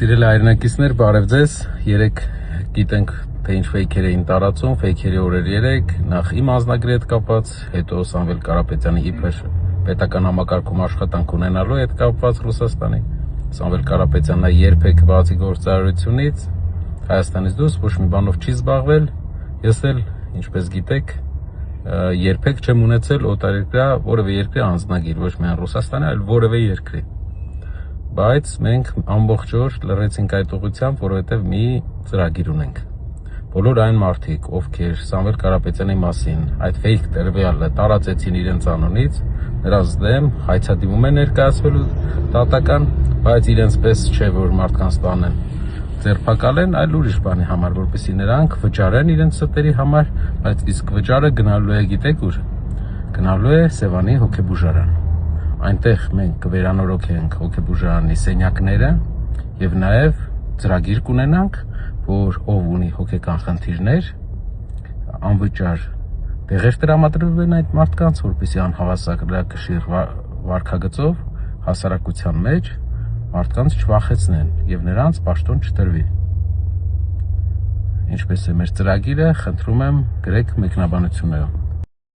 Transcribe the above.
Սիրելի հայրենակիցներ, բարև ձեզ։ Երեք գիտենք, թե ինչ ֆեյքեր էին տարածում, ֆեյքերի օրեր 3, նախ իմ անձնագրի հետ կապված, հետո Սամվել Կարապետյանի իբր պետական համակարգում աշխատանք ունենալու հետ կապված Ռուսաստանի։ Սամվել Կարապետյանը երբեք բացի գործարարությունից Հայաստանից դուրս ոչ մի բանով չի զբաղվել։ Ես էլ, ինչպես գիտեք, երբեք չեմ ունեցել օտարերկրյա որևէ երկրի անձնագիր, ոչ միայն Ռուսաստանի, այլ որևէ երկրի։ Բայց մենք ամբողջ օր լռեցինք այդ ուղղությամբ, որովհետև մի ծրագիր ունենք։ Բոլոր այն մարդիկ, ովքեր Սամվել Կարապետյանի մասին այդ ֆեյք տերվյալը տարածեցին իրենց անունից, նրանց դեմ հայցադիմում են ներկայացվելու դատական, բայց իրենց պես չէ, որ մարդկանց տանեն ձերբակալեն, այլ ուրիշ բանի համար, որպեսզի նրանք վճարեն իրենց ստերի համար, բայց իսկ վճարը գնալու է, գիտեք ուր, գնալու է Սևանի հոգեբուժարան։ Այնտեղ մենք կվերանորոգենք հոգեբուժարանի սենյակները եւ նաեւ ծրագիր կունենանք, որ ով ունի հոգեկան խնդիրներ, անվճար տեղեր տրամադրվեն այդ մարդկանց, որպեսզի անհավասարակշիռ վարքագծով հասարակության մեջ մարդկանց չվախեցնեն եւ նրանց պաշտոն չտրվի։ Ինչպես է մեր ծրագիրը, խնդրում եմ գրեք մեկնաբանություններով։